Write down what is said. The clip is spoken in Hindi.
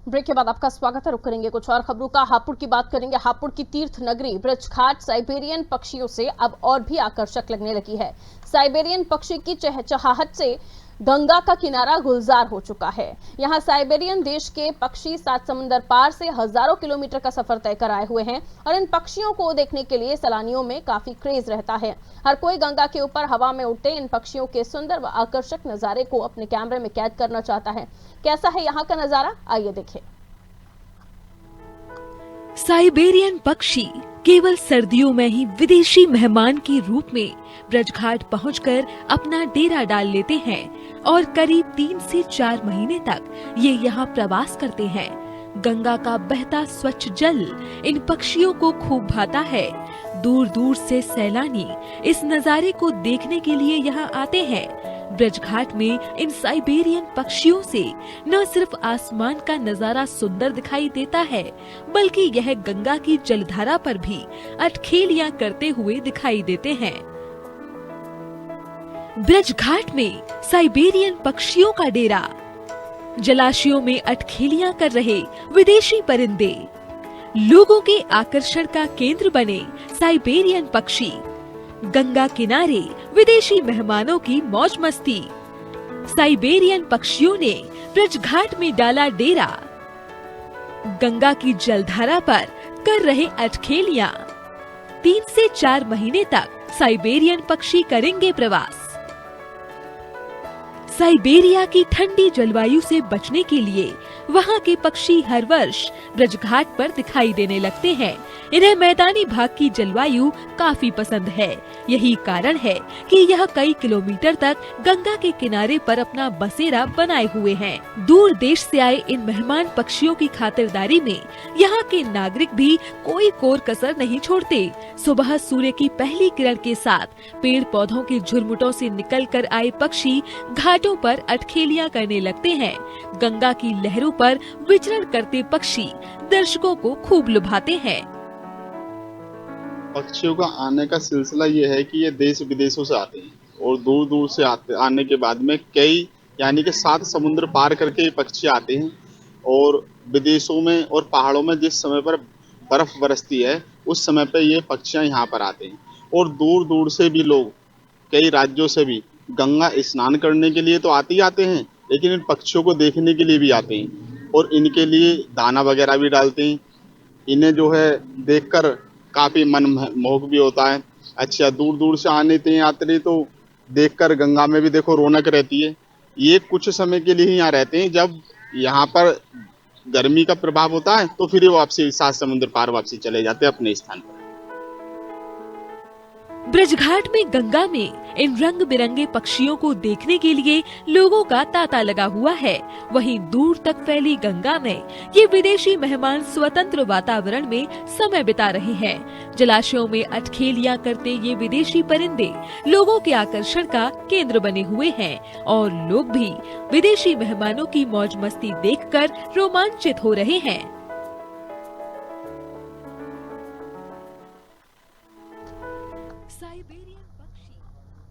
ब्रेक के बाद आपका स्वागत है। रुक करेंगे कुछ और खबरों का। हापुड़ की बात करेंगे। हापुड़ की तीर्थ नगरी ब्रज घाट साइबेरियन पक्षियों से अब और भी आकर्षक लगने लगी है। साइबेरियन पक्षी की चहचहाहट से गंगा का किनारा गुलजार हो चुका है। यहाँ साइबेरियन देश के पक्षी 7 समुंदर पार से हजारों किलोमीटर का सफर तय कर आए हुए हैं और इन पक्षियों को देखने के लिए सैलानियों में काफी क्रेज रहता है। हर कोई गंगा के ऊपर हवा में उड़ते इन पक्षियों के सुंदर व आकर्षक नजारे को अपने कैमरे में कैद करना चाहता है। कैसा है यहाँ का नजारा, आइए देखें। साइबेरियन पक्षी केवल सर्दियों में ही विदेशी मेहमान के रूप में ब्रजघाट पहुंचकर अपना डेरा डाल लेते हैं और करीब 3 से 4 महीने तक ये यहाँ प्रवास करते हैं। गंगा का बहता स्वच्छ जल इन पक्षियों को खूब भाता है। दूर दूर से सैलानी इस नजारे को देखने के लिए यहाँ आते हैं। ब्रजघाट में इन साइबेरियन पक्षियों से न सिर्फ आसमान का नजारा सुंदर दिखाई देता है, बल्कि यह गंगा की जलधारा पर भी अटखेलियां करते हुए दिखाई देते हैं। ब्रजघाट में साइबेरियन पक्षियों का डेरा, जलाशयों में अटखेलियां कर रहे विदेशी परिंदे, लोगों के आकर्षण का केंद्र बने साइबेरियन पक्षी, गंगा किनारे विदेशी मेहमानों की मौज मस्ती। साइबेरियन पक्षियों ने ब्रजघाट में डाला डेरा, गंगा की जलधारा पर कर रहे अटखेलियां। 3 से 4 महीने तक साइबेरियन पक्षी करेंगे प्रवास। साइबेरिया की ठंडी जलवायु से बचने के लिए वहाँ के पक्षी हर वर्ष ब्रजघाट पर दिखाई देने लगते हैं। इन्हें मैदानी भाग की जलवायु काफी पसंद है। यही कारण है कि यह कई किलोमीटर तक गंगा के किनारे पर अपना बसेरा बनाए हुए हैं। दूर देश से आए इन मेहमान पक्षियों की खातिरदारी में यहाँ के नागरिक भी कोई कोर कसर नहीं छोड़ते। सुबह सूर्य की पहली किरण के साथ पेड़ पौधों के झुरमुटों से निकल कर आए पक्षी घाटों पर अटखेलियां करने लगते हैं। गंगा की लहरों पर विचरण करते पक्षी दर्शकों को खूब लुभाते हैं। पक्षियों का आने का सिलसिला ये है कि ये देश विदेशों से आते हैं और दूर दूर से आने के बाद में कई यानी कि 7 समुद्र पार करके ये पक्षी आते हैं और विदेशों में और पहाड़ों में जिस समय पर बर्फ बरसती है उस समय पर ये पक्षियां यहाँ पर आते हैं। और दूर दूर से भी लोग कई राज्यों से भी गंगा स्नान करने के लिए तो आते ही आते हैं, लेकिन इन पक्षियों को देखने के लिए भी आते हैं और इनके लिए दाना वगैरह भी डालते हैं। इन्हें जो है देखकर काफी मन मोहक भी होता है। अच्छा, दूर दूर से आने थे यात्री तो देखकर गंगा में भी देखो रौनक रहती है। ये कुछ समय के लिए ही यहाँ रहते हैं, जब यहाँ पर गर्मी का प्रभाव होता है तो फिर ये वापसी 7 समुद्र पार वापसी चले जाते हैं अपने स्थान पर। ब्रजघाट में गंगा में इन रंग बिरंगे पक्षियों को देखने के लिए लोगों का तांता लगा हुआ है। वहीं दूर तक फैली गंगा में ये विदेशी मेहमान स्वतंत्र वातावरण में समय बिता रहे हैं। जलाशयों में अटखेलियां करते ये विदेशी परिंदे लोगों के आकर्षण का केंद्र बने हुए हैं और लोग भी विदेशी मेहमानों की मौज मस्ती देखकर रोमांचित हो रहे हैं।